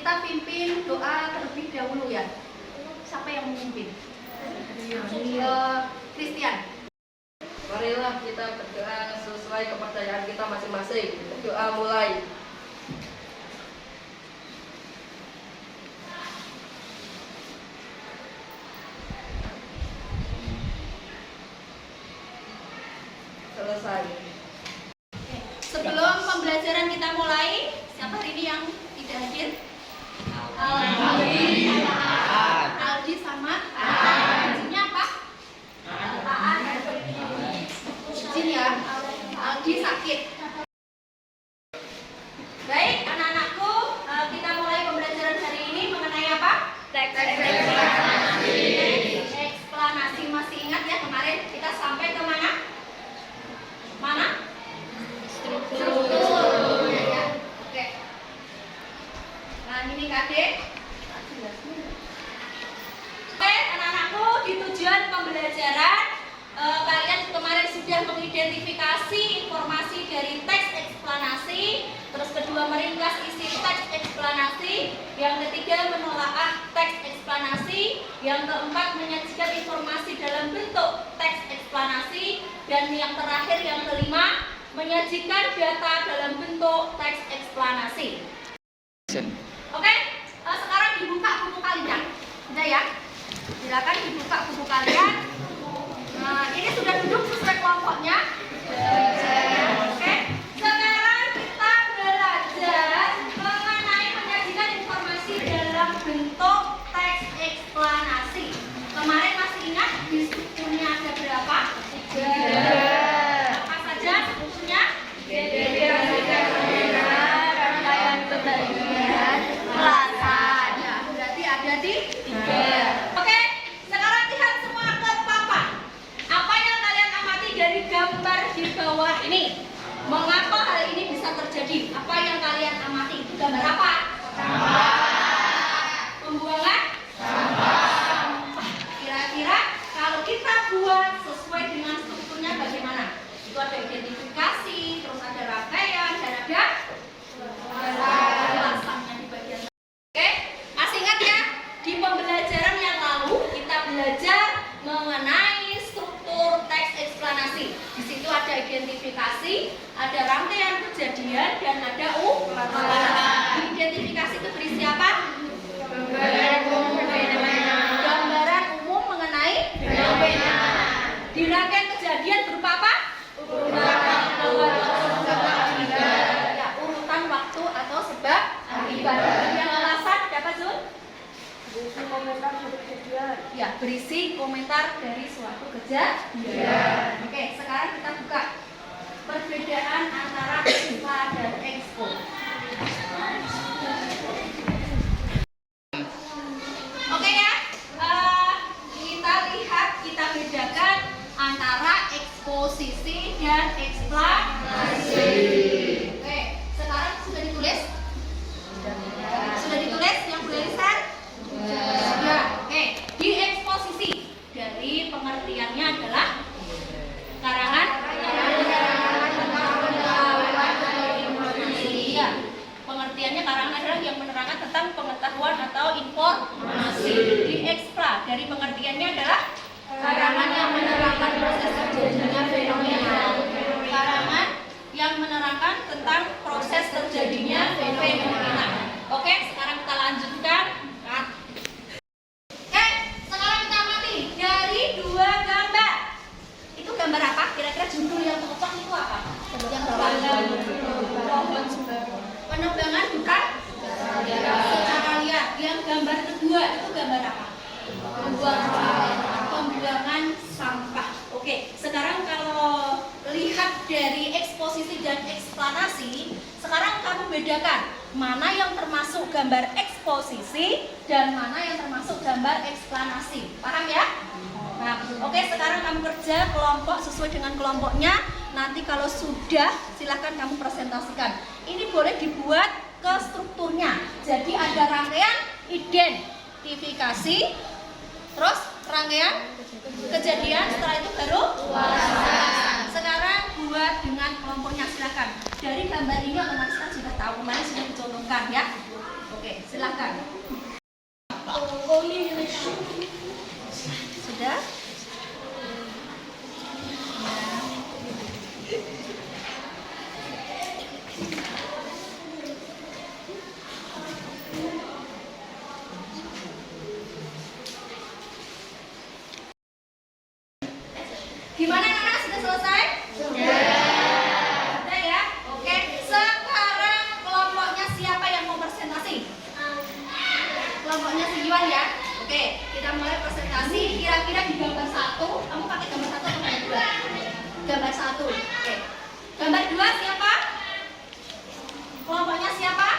kita pimpin doa terlebih dahulu ya. Siapa yang memimpin? Christian. Marilah kita berdoa sesuai kepercayaan kita masing-masing. Doa mulai. Selesai. Sebelum pembelajaran kita mulai, siapa hari ini yang tidak hadir? Aldi sama izinnya apa? Izin ya. Aldi sakit. Baik, anak-anakku, kita mulai pembelajaran hari ini mengenai apa? Teks eksplanasi. Masih ingat ya kemarin kita sampai ke mana? Mana? Struktur. Ya. Oke. Nah, ini Kadek. Oke, anak-anakku, di tujuan pembelajaran kalian kemarin sudah mengidentifikasi informasi dari teks eksplanasi, terus kedua meringkas isi teks eksplanasi, yang ketiga menelaah teks eksplanasi, yang keempat menyajikan informasi dalam bentuk teks eksplanasi, dan yang terakhir yang kelima menyajikan data dalam bentuk teks eksplanasi. Oke, sekarang dibuka buku kalian, sudah ya? Silakan dibuka buku kalian. Nah, ini sudah duduk sesuai kelompoknya. Oke, sekarang kita belajar mengenai menyajikan informasi dalam bentuk teks eksplanasi. Kemarin masih ingat di strukturnya ada berapa? 3. Apa saja strukturnya? Ya, berarti ada di 3. Oke, sekarang lihat semua ke papan. Apa yang kalian amati dari gambar di bawah ini? Mengapa hal ini bisa terjadi? Apa yang kalian amati? Itu gambar apa? Pembuangan? Sampah. Kira-kira kalau kita buat sesuai dengan strukturnya bagaimana? Itu ada identifikasi, terus ada rangkaian, dan ada ulasannya di bagian. Oke, masih ingat ya? Di pembelajaran yang lalu kita belajar mengenai struktur teks eksplanasi. Di situ ada identifikasi, ada rangkaian kejadian, dan ada ulasan. Identifikasi itu berisi apa? Gambaran umum mengenai fenomena. Di rangkaian kejadian berupa apa? Ya, urutan waktu atau sebab akibat. Yang alasan dapat Zul? Ya, berisi komentar dari suatu kejadian. Oke, sekarang kita buka perbedaan antara ekspa dan expo. Oke ya, kita lihat, kita bedakan antara eksposisi dan eksplanasi. Oke, sekarang sudah ditulis? Sudah ditulis yang tulisan? Ya, oke. Di eksposisi dari pengertiannya adalah karangan informasi. Ya, pengertiannya karangan adalah yang menerangkan tentang pengetahuan atau informasi. Di ekspla dari pengertiannya adalah karangan yang menerangkan proses terjadinya fenomena. Karangan yang menerangkan tentang proses terjadinya fenomena. Oke, sekarang kita lanjutkan. Oke, sekarang kita amati dari 2 gambar. Itu gambar apa? Kira-kira judul yang cocok itu apa? Yang penerbangan bukan secara liar. Yang gambar kedua itu gambar apa? Pembuangan sampah. Oke, sekarang kalau lihat dari eksposisi dan eksplanasi, sekarang kamu bedakan mana yang termasuk gambar eksposisi dan mana yang termasuk gambar eksplanasi. Paham ya? Nah, oke, sekarang kamu kerja kelompok sesuai dengan kelompoknya. Nanti kalau sudah, silahkan kamu presentasikan. Ini boleh dibuat ke strukturnya. Jadi ada rangkaian identifikasi, terus rangkaian kejadian, setelah itu baru ulasan. Sekarang buat dengan kelompoknya, silahkan. Dari gambar ini otomatis kan sudah tahu, kemarin sudah dicontohkan ya. Oke, silakan. Sudah? Gimana anak-anak, sudah selesai? Sudah ya? Oke, sekarang kelompoknya siapa yang mau presentasi? Kelompoknya si Yuan ya? Oke, kita mulai presentasi. Kira-kira di gambar 1, kamu pakai gambar 1 atau gambar 2? Gambar 1. Oke. Gambar 2 siapa? Kelompoknya siapa?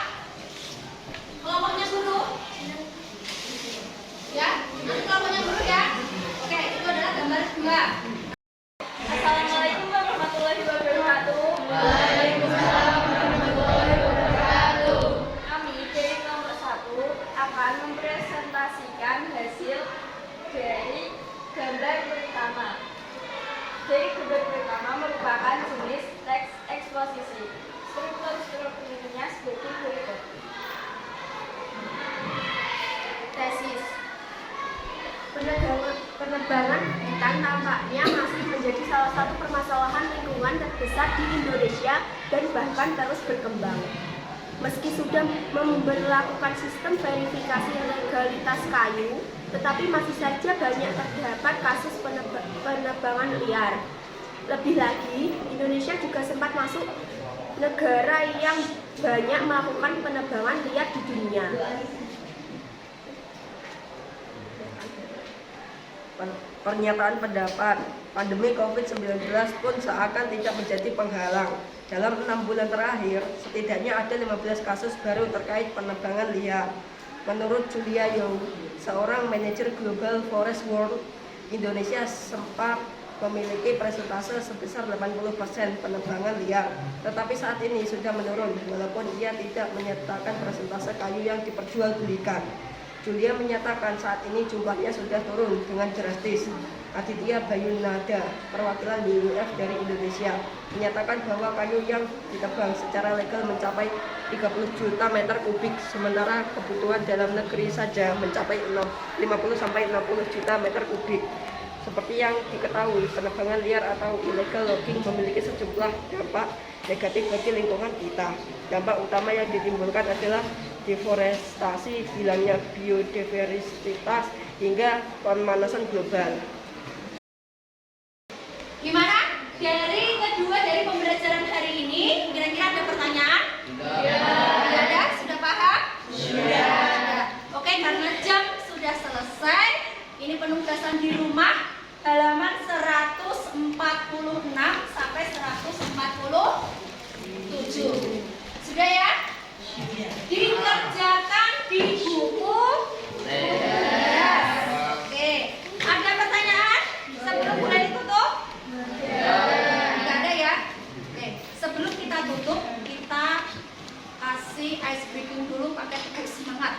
Kelompoknya guru? Ya, nanti kelompoknya guru ya? Oke, itu adalah gambar 2. Assalamualaikum warahmatullahi wabarakatuh. Waalaikumsalam warahmatullahi wabarakatuh. Kami dari nomor 1 akan mempresentasikan hasil dari gambar pertama. Dari gambar pertama merupakan jenis teks eksposisi. Strukturnya sebagai berikut. Tesis. Penerbangan hutan tampaknya masih menjadi salah satu permasalahan lingkungan terbesar di Indonesia dan bahkan terus berkembang. Meski sudah memberlakukan sistem verifikasi legalitas kayu, tetapi masih saja banyak terdapat kasus penebangan liar. Lebih lagi, Indonesia juga sempat masuk negara yang banyak melakukan penebangan liar di dunia. Pernyataan pendapat, pandemi COVID-19 pun seakan tidak menjadi penghalang. Dalam 6 bulan terakhir, setidaknya ada 15 kasus baru terkait penebangan liar. Menurut Julia Young, seorang manajer Global Forest World, Indonesia sempat memiliki persentase sebesar 80% penebangan liar. Tetapi saat ini sudah menurun, walaupun ia tidak menyertakan persentase kayu yang diperjualbelikan. Julia menyatakan saat ini jumlahnya sudah turun dengan drastis. Aditya Bayunada, perwakilan WWF dari Indonesia, menyatakan bahwa kayu yang ditebang secara legal mencapai 30 juta meter kubik, sementara kebutuhan dalam negeri saja mencapai 50-60 juta meter kubik. Seperti yang diketahui, penebangan liar atau illegal logging memiliki sejumlah dampak negatif bagi lingkungan kita. Dampak utama yang ditimbulkan adalah deforestasi, hilangnya biodiversitas, hingga pemanasan global. Gimana? Dari pembelajaran hari ini, kira-kira ada pertanyaan? Tidak ada? Sudah paham? Sudah. Oke, karena jam sudah selesai, ini penugasan di rumah halaman 146 sampai 147. Sudah ya? Dikerjakan di buku. Oke. Ada pertanyaan sebelum mulai ditutup? Tidak ada ya? Oke. Sebelum kita tutup, kita kasih ice breaking dulu pakai teks semangat.